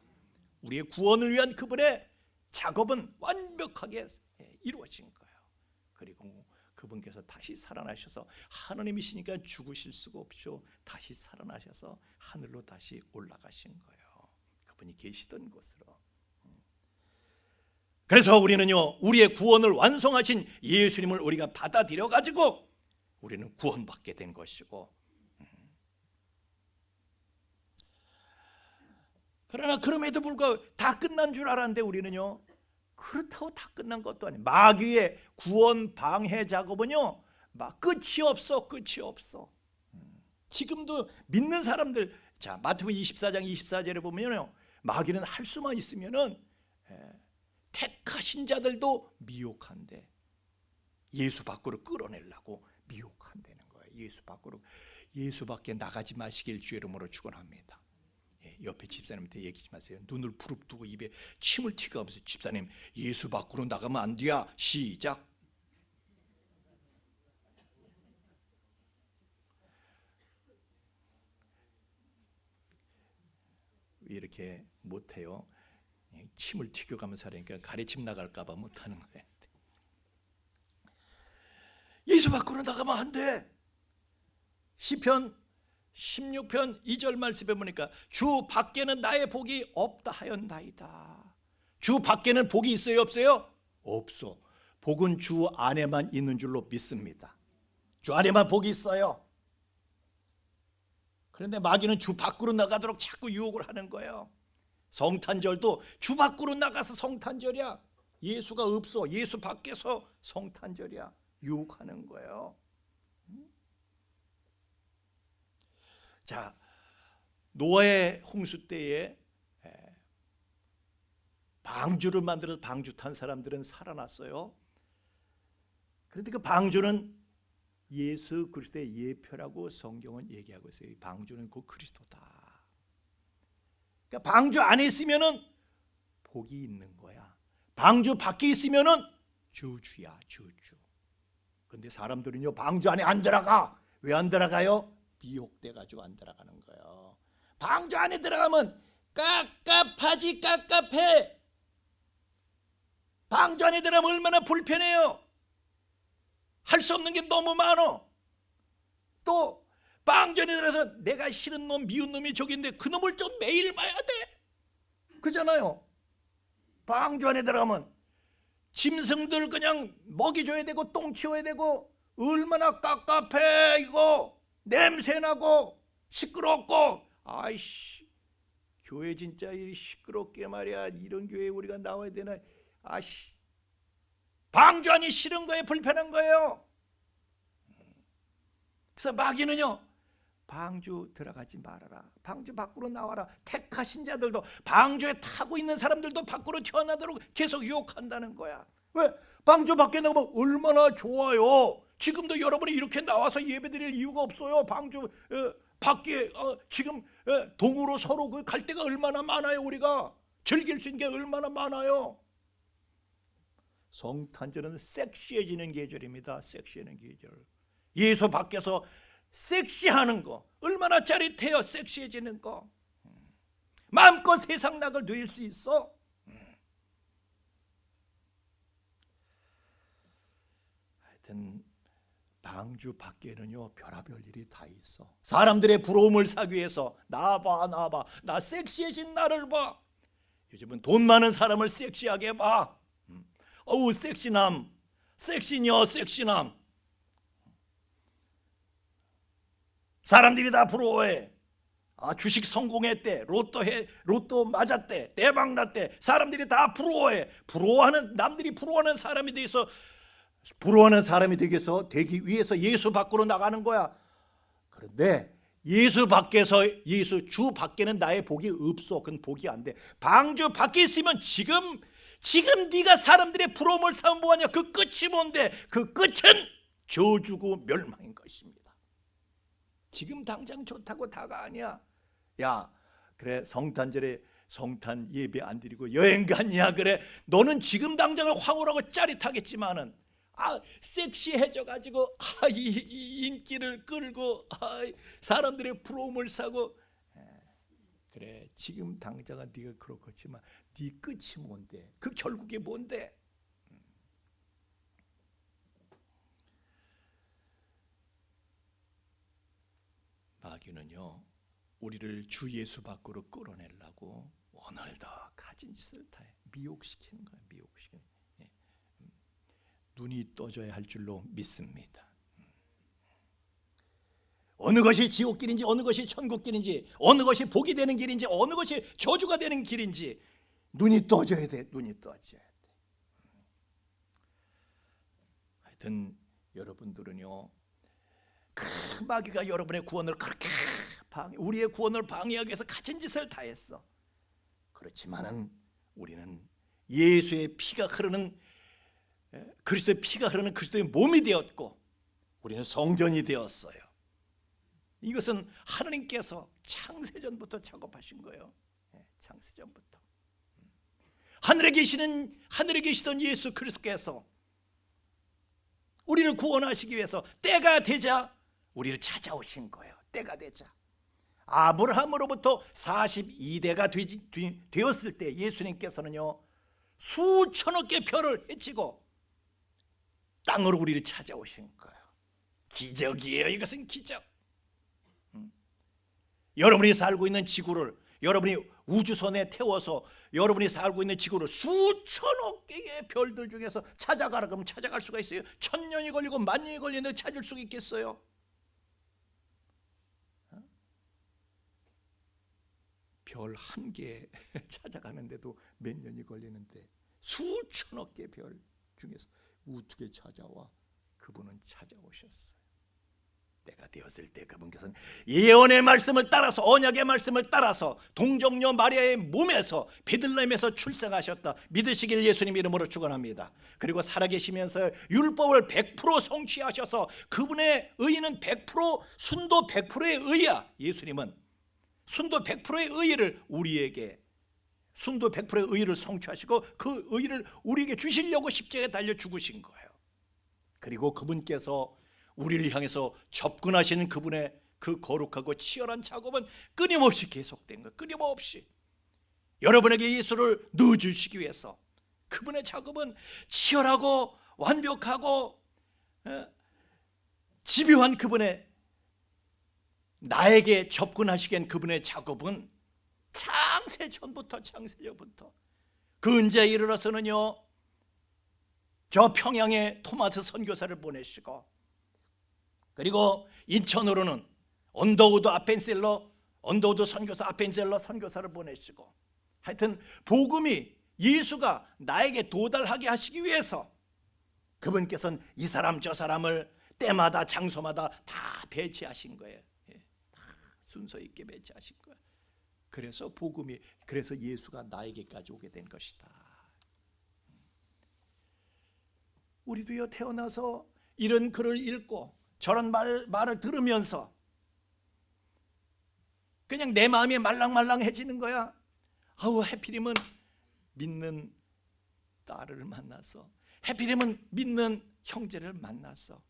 우리의 구원을 위한 그분의 작업은 완벽하게 이루어진 거예요. 그리고 그분께서 다시 살아나셔서 하나님이시니까 죽으실 수가 없죠. 다시 살아나셔서 하늘로 다시 올라가신 거예요. 그분이 계시던 곳으로. 그래서 우리는요 우리의 구원을 완성하신 예수님을 우리가 받아들여 가지고 우리는 구원받게 된 것이고, 그러나 그럼에도 불구하고 다 끝난 줄 알았는데 우리는요 그렇다고 다 끝난 것도 아니에요. 마귀의 구원 방해 작업은요 막 끝이 없어. 지금도 믿는 사람들, 자 마태복음 24장 24절에 보면요 마귀는 할 수만 있으면은 택하신 자들도 미혹한대. 예수 밖으로 끌어내려고 미혹한다는 거예요. 예수 밖에 나가지 마시길 주의 이름으로 축원합니다. 옆에 집사님한테 얘기하지 마세요. 눈을 부릅뜨고 입에 침을 튀겨가면서 집사님 예수 밖으로 나가면 안 돼야. 시작. 이렇게 못해요. 침을 튀겨가면서 하니까 가래침 나갈까 봐 못하는 거예요. 예수 밖으로 나가면 안 돼. 시편 16편 2절 말씀에 보니까 주 밖에는 나의 복이 없다 하였나이다. 주 밖에는 복이 있어요 없어요? 없어. 복은 주 안에만 있는 줄로 믿습니다. 주 안에만 복이 있어요. 그런데 마귀는 주 밖으로 나가도록 자꾸 유혹을 하는 거예요. 성탄절도 주 밖으로 나가서 성탄절이야. 예수가 없어. 예수 밖에서 성탄절이야. 유혹하는 거예요. 자, 노아의 홍수 때에 방주를 만들어서 방주 탄 사람들은 살아났어요. 그런데 그 방주는 예수 그리스도의 예표라고 성경은 얘기하고 있어요. 이 방주는 곧 그리스도다. 그러니까 방주 안에 있으면은 복이 있는 거야. 방주 밖에 있으면은 저주야, 저주. 근데 사람들은요 방주 안에 안 들어가. 왜 안 들어가요? 미혹돼 가지고 안 들어가는 거예요. 방주 안에 들어가면 깝깝하지, 깝깝해. 방주 안에 들어가면 얼마나 불편해요. 할 수 없는 게 너무 많어. 또 방주 안에 들어가서 내가 싫은 놈, 미운 놈이 저기 있는데 그 놈을 좀 매일 봐야 돼. 그잖아요. 방주 안에 들어가면 짐승들 그냥 먹이 줘야 되고 똥 치워야 되고 얼마나 깝깝해. 이거 냄새나고 시끄럽고. 아이씨, 교회 진짜 시끄럽게 말이야. 이런 교회에 우리가 나와야 되나. 아씨, 방주 안이 싫은 거예요? 불편한 거예요? 그래서 마귀는요 방주 들어가지 말아라. 방주 밖으로 나와라. 택하신 자들도, 방주에 타고 있는 사람들도 밖으로 튀어나오도록 계속 유혹한다는 거야. 왜? 방주 밖에 나가면 얼마나 좋아요. 지금도 여러분이 이렇게 나와서 예배드릴 이유가 없어요. 방주 밖에 지금 동으로 서로 갈 데가 얼마나 많아요. 우리가 즐길 수 있는 게 얼마나 많아요. 성탄절은 섹시해지는 계절입니다. 섹시해지는 계절. 예수 밖에서 섹시하는 거 얼마나 짜릿해요. 섹시해지는 거. 마음껏 세상 낙을 누릴 수 있어. 하여튼 방주 밖에는요 별의별 일이 다 있어. 사람들의 부러움을 사기 위해서 나봐 나 섹시해진 나를 봐. 요즘은 돈 많은 사람을 섹시하게 봐. 어우 섹시남, 섹시녀, 섹시남. 사람들이 다 부러워해. 주식 성공했대, 로또 맞았대, 대박 났대. 사람들이 다 부러워해. 남들이 부러워하는 사람이 되기 위해서 예수 밖으로 나가는 거야. 그런데 예수 주 밖에는 나의 복이 없어. 그건 복이 안 돼. 방주 밖에 있으면 지금 네가 사람들의 부러움을 삼은 뭐하냐? 그 끝이 뭔데? 그 끝은 저주고 멸망인 것입니다. 지금 당장 좋다고 다가 아니야. 야, 그래 성탄절에 성탄 예배 안 드리고 여행 갔냐? 그래 너는 지금 당장은 황홀하고 짜릿하겠지만은 섹시해져 가지고 이 인기를 끌고 사람들의 부러움을 사고 그래 지금 당장은 네가 그렇겠지만 네 끝이 뭔데? 그 결국이 뭔데? 마귀는요 우리를 주 예수 밖으로 끌어내려고 오늘도 가진 짓을 다 미혹시키는 거야. 미혹시키는. 눈이 떠져야 할 줄로 믿습니다. 어느 것이 지옥길인지 어느 것이 천국길인지 어느 것이 복이 되는 길인지 어느 것이 저주가 되는 길인지 눈이 떠져야 돼. 눈이 떠져야 돼. 하여튼 여러분들은요 그 마귀가 여러분의 구원을 그렇게 우리의 구원을 방해하기 위해서 가진 짓을 다 했어. 그렇지만은 우리는 예수의 피가 흐르는 그리스도의 피가 흐르는 그리스도의 몸이 되었고 우리는 성전이 되었어요. 이것은 하나님께서 창세전부터 작업하신 거예요. 창세전부터 하늘에 계시던 예수 그리스도께서 우리를 구원하시기 위해서 때가 되자 우리를 찾아오신 거예요. 때가 되자 아브라함으로부터 42대가 되었을 때 예수님께서는요 수천억 개 별을 헤치고 땅으로 우리를 찾아오신 거예요. 기적이에요. 이것은 기적. 여러분이 살고 있는 지구를 여러분이 우주선에 태워서 여러분이 살고 있는 지구를 수천억 개의 별들 중에서 찾아가라 그러면 찾아갈 수가 있어요? 1000년이 걸리고 10,000년이 걸리는데 찾을 수가 있겠어요? 별 한 개 찾아가는데도 몇 년이 걸리는데 수천억 개 별 중에서 어떻게 찾아와? 그분은 찾아오셨어요. 때가 되었을 때 그분께서는 예언의 말씀을 따라서 언약의 말씀을 따라서 동정녀 마리아의 몸에서 베들레헴에서 출생하셨다. 믿으시길 예수님 이름으로 축원합니다. 그리고 살아계시면서 율법을 100% 성취하셔서 그분의 의는 100% 순도 100%의 의야. 예수님은 순도 100%의 의를 우리에게 순도 100%의 의를 성취하시고 그 의를 우리에게 주시려고 십자가에 달려 죽으신 거예요. 그리고 그분께서 우리를 향해서 접근하시는 그분의 그 거룩하고 치열한 작업은 끊임없이 계속된 거예요. 끊임없이 여러분에게 예수를 넣어주시기 위해서 그분의 작업은 치열하고 완벽하고 집요한 그분의 나에게 접근하시기엔 그분의 작업은 창세전부터 그 은자에 이르러서는요 저 평양에 토마스 선교사를 보내시고 그리고 인천으로는 언더우드 선교사 아펜셀러 선교사를 보내시고 하여튼 복음이 예수가 나에게 도달하게 하시기 위해서 그분께서는 이 사람 저 사람을 때마다 장소마다 다 배치하신 거예요. 다 순서 있게 배치하신 거예요. 그래서 예수가 나에게까지 오게 된 것이다. 우리도요 태어나서 이런 글을 읽고 저런 말을 들으면서 그냥 내 마음이 말랑말랑해지는 거야. 아우, 하필이면 믿는 딸을 만나서, 하필이면 믿는 형제를 만나서,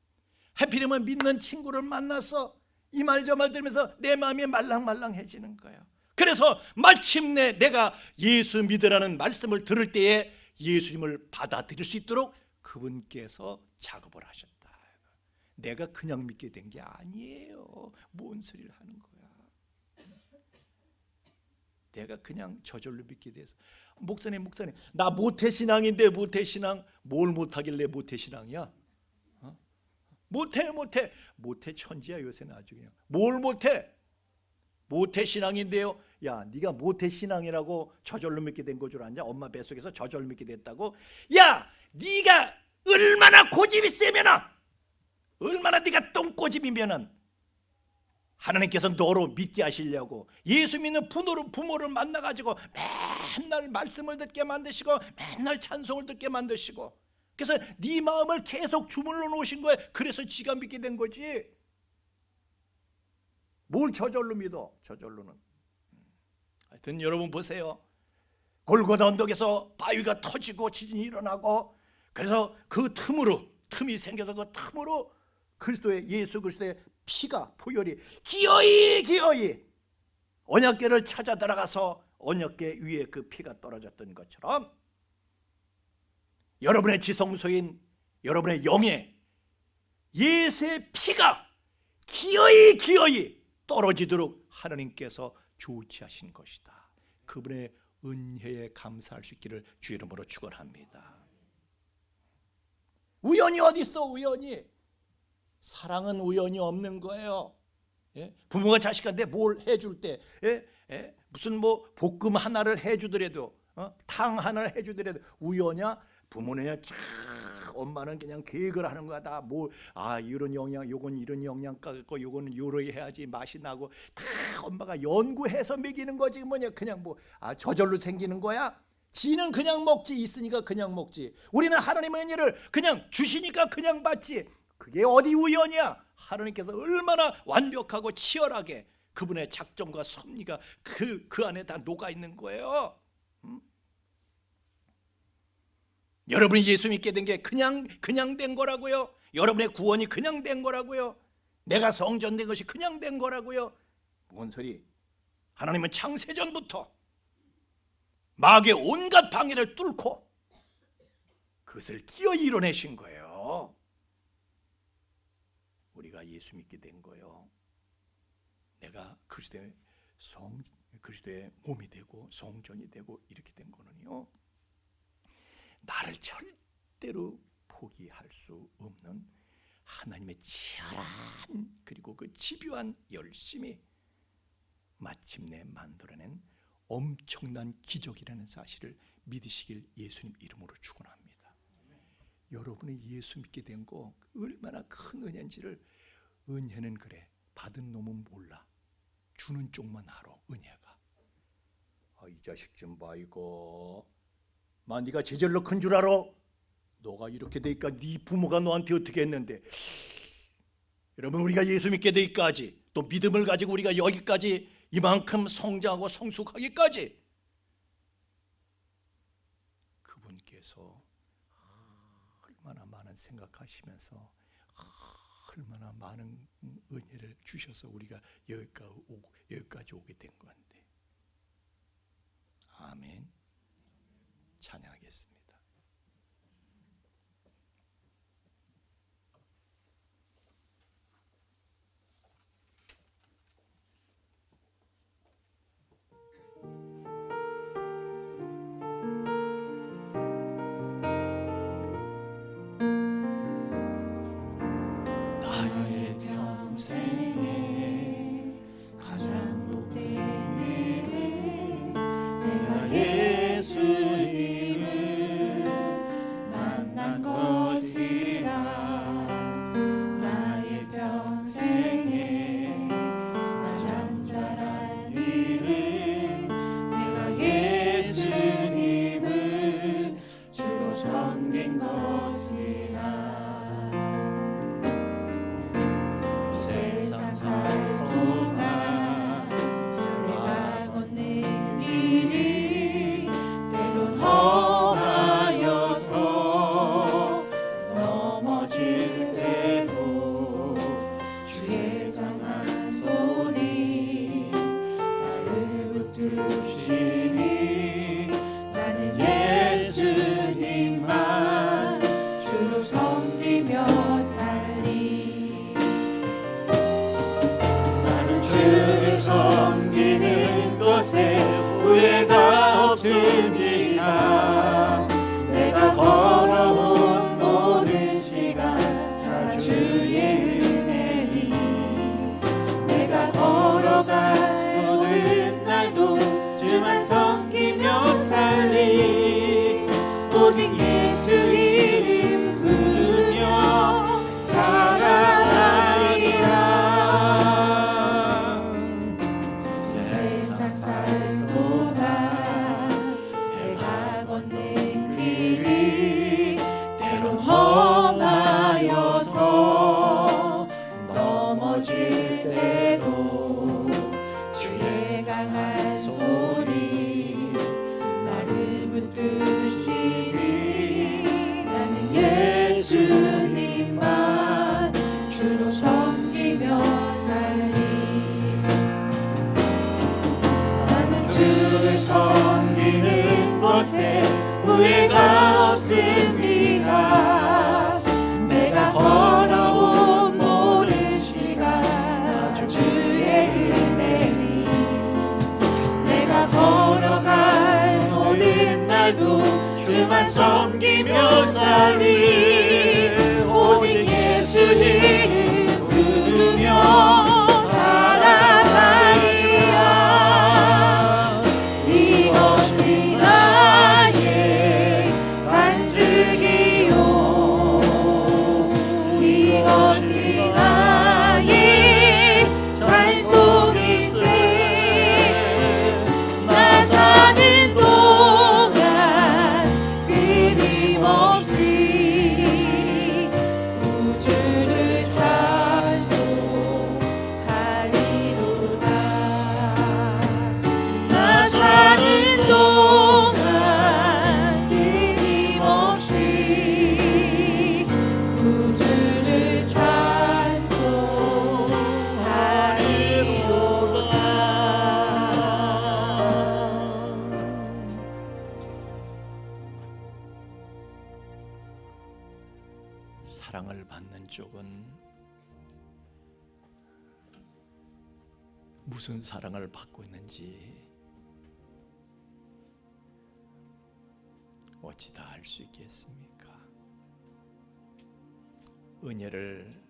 하필이면 믿는 친구를 만나서 이 말 저 말 들으면서 내 마음이 말랑말랑해지는 거야. 그래서 마침내 내가 예수 믿으라는 말씀을 들을 때에 예수님을 받아들일 수 있도록 그분께서 작업을 하셨다. 내가 그냥 믿게 된 게 아니에요. 뭔 소리를 하는 거야. 내가 그냥 저절로 믿게 돼서, 목사님 나 모태신앙인데, 모태신앙 뭘 못하길래 모태신앙이야? 모태 천지야 요새는. 아주 그냥 뭘 모태신앙인데요. 야, 네가 모태신앙이라고 저절로 믿게 된 거 줄 아냐? 엄마 뱃속에서 저절로 믿게 됐다고? 야, 네가 얼마나 고집이 세면은, 얼마나 네가 똥고집이면은 하나님께서 너로 믿게 하시려고 예수 믿는 부모를 만나가지고 맨날 말씀을 듣게 만드시고 맨날 찬송을 듣게 만드시고, 그래서 네 마음을 계속 주물러 놓으신 거예요. 그래서 지가 믿게 된 거지. 뭘 저절로 믿어? 저절로는. 하여튼 여러분 보세요. 골고다 언덕에서 바위가 터지고 지진이 일어나고, 그래서 그 틈이 생겨서 그 틈으로 그리스도의, 예수 그리스도의 피가, 보혈이 기어이 언약궤를 찾아 들어가서 언약궤 위에 그 피가 떨어졌던 것처럼 여러분의 지성소인 여러분의 영에 예수의 피가 기어이 떨어지도록 하나님께서 조치하신 것이다. 그분의 은혜에 감사할 수 있기를 주 이름으로 축원합니다. 우연이 어디 있어? 우연이. 사랑은 우연이 없는 거예요. 예? 부모가 자식한테 뭘 해줄 때, 무슨 뭐 볶음 하나를 해주더라도, 탕 하나를 해주더라도 우연이야? 부모는 엄마는 그냥 계획을 하는 거야. 다 뭐, 이런 영양, 요건 이런 영양 갖고, 요거는 요렇게 해야지 맛이 나고, 다 엄마가 연구해서 먹이는 거지. 뭐냐, 그냥 뭐, 저절로 생기는 거야. 지는 그냥 먹지, 있으니까 그냥 먹지. 우리는 하나님의 은혜를 그냥 주시니까 그냥 받지. 그게 어디 우연이야? 하나님께서 얼마나 완벽하고 치열하게 그분의 작정과 섭리가 그 안에 다 녹아 있는 거예요. 여러분이 예수 믿게 된 게 그냥 된 거라고요. 여러분의 구원이 그냥 된 거라고요. 내가 성전된 것이 그냥 된 거라고요. 뭔 소리? 하나님은 창세전부터 마귀의 온갖 방해를 뚫고 그것을 기어이 이뤄내신 거예요. 우리가 예수 믿게 된 거예요. 내가 그리스도의 몸이 되고 성전이 되고 이렇게 된 거는요, 나를 절대로 포기할 수 없는 하나님의 치열한 그리고 그 집요한 열심이 마침내 만들어낸 엄청난 기적이라는 사실을 믿으시길 예수님 이름으로 축원합니다. 여러분이 예수 믿게 된 거 얼마나 큰 은혜인지를, 은혜는 그래, 받은 놈은 몰라, 주는 쪽만 알아. 은혜가 이 자식 좀 봐, 이거 네가 제절로 큰 줄 알아? 너가 이렇게 되니까 네 부모가 너한테 어떻게 했는데. 여러분, 우리가 예수 믿게 되기까지, 또 믿음을 가지고 우리가 여기까지 이만큼 성장하고 성숙하기까지 그분께서 얼마나 많은 생각하시면서 얼마나 많은 은혜를 주셔서 우리가 여기까지 오게 된 건데. 아멘. 찬양하겠습니다. 나의 평생에 가장 복된 일은 내가 예수님을 없습니다. 내가 걸어온 모든 시간 다 주의 은혜니 내가 걸어간 모든 날도 주만 섬기며 살리 오직 예수 이름 부르며 살아가리라. 세상 살 동안 내가 걷는 길이 때론 험하여서 넘어질 때도 주의 강한 손이 나를 붙드시니 나는 예수님만 주로 섬기며 살리 나는 주를 섬기는 것에 후회가 없습니다. 내가 걸어온 모든 시간 주의 은혜니 내가 걸어갈 모든 날도 주만 섬기며 살리 오직 예수 이름 부르며 살아가리라. 이것이 나의 간증이요 이것이 나의 찬송일세. 나 사는 동안 끊임없이 구주를 찬송하리로다. 나 사는 동안 끊임없이 구주를 찬송하리로다. 사랑을 받는 쪽은 무슨 사랑을 받고 있는지 어찌 다 알 수 있겠습니까? 은혜를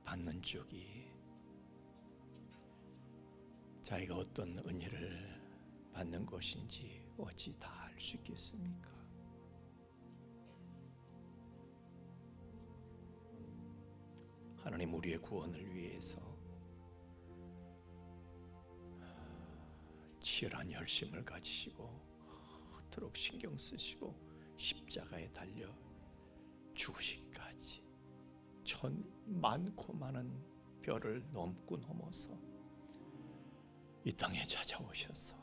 받는 쪽이 자기가 어떤 은혜를 받는 것인지 어찌 다 알 수 있겠습니까? 하나님 우리의 구원을 위해서 치열한 열심을 가지시고 그토록 신경 쓰시고 십자가에 달려 죽으시기까지 많고 많은 별을 넘고 넘어서 이 땅에 찾아오셔서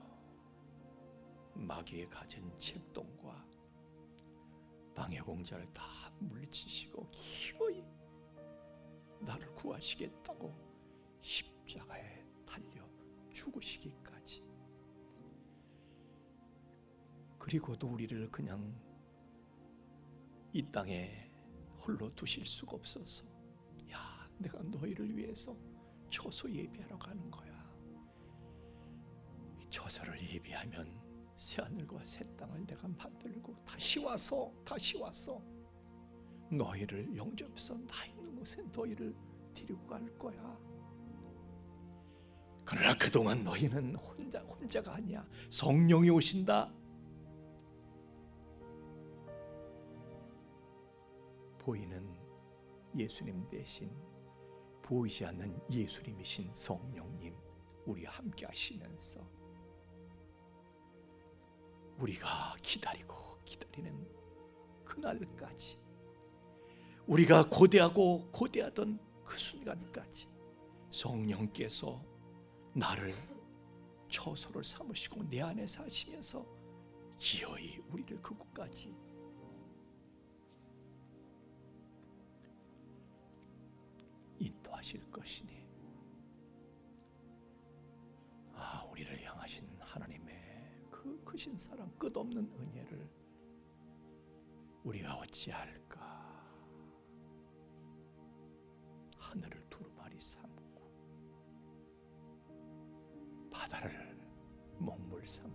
마귀의 가진 책동과 방해 공자를 다 물리치시고 기어이 나를 구하시겠다고 십자가에 달려 죽으시기까지, 그리고도 우리를 그냥 이 땅에 홀로 두실 수가 없어서 야, 내가 너희를 위해서 처소 예비하러 가는 거야. 처소를 예비하면 새하늘과 새 땅을 내가 만들고 다시 와서 너희를 영접해서 나 있는 곳에 너희를 데리고 갈 거야. 그러나 그동안 너희는 혼자가 아니야. 성령이 오신다. 보이는 예수님 대신 보이지 않는 예수님이신 성령님 우리와 함께 하시면서 우리가 기다리는 그날까지, 우리가 고대하던 그 순간까지 성령께서 나를 처소를 삼으시고 내 안에 사시면서 기어이 우리를 그곳까지 인도하실 것이니, 우리를 향하신 하나님의 그 크신 사랑, 끝없는 은혜를 우리가 어찌할까? 하늘을 두루마리 삼고 바다를 먹물 삼아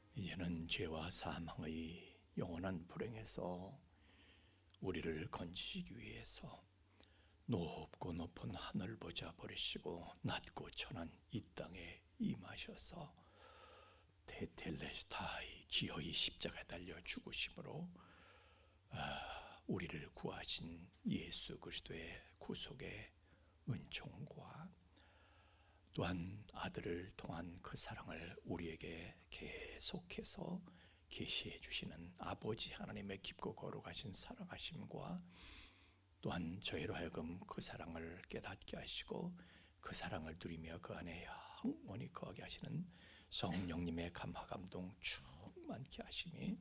이제는 죄와 사망의 영원한 불행에서 우리를 건지시기 위해서 높고 높은 하늘 보좌 버리시고 낮고 천한 이 땅에 임하셔서 테텔레스타이 기어이 십자가에 달려 죽으심으로 우리를 구하신 예수 그리스도의 구속의 은총과 또한 아들을 통한 그 사랑을 우리에게 계속해서 계시해 주시는 아버지 하나님의 깊고 거룩하신 사랑하심과 또한 저희로 하여금 그 사랑을 깨닫게 하시고 그 사랑을 누리며 그 안에 영원히 거하게 하시는 성령님의 감화 감동 충만케 하심이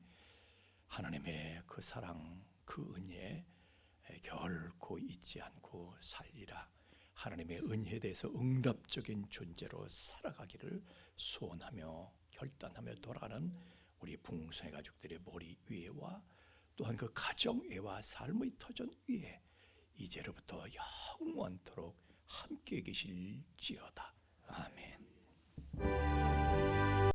하나님의 그 사랑 그 은혜에 결코 잊지 않고 살리라. 하나님의 은혜에 대해서 응답적인 존재로 살아가기를 소원하며 결단하며 돌아가는 우리 풍성의 가족들의 머리 위에와 또한 그 가정애와 삶의 터전 위에 이제로부터 영원토록 함께 계실지어다. 아멘.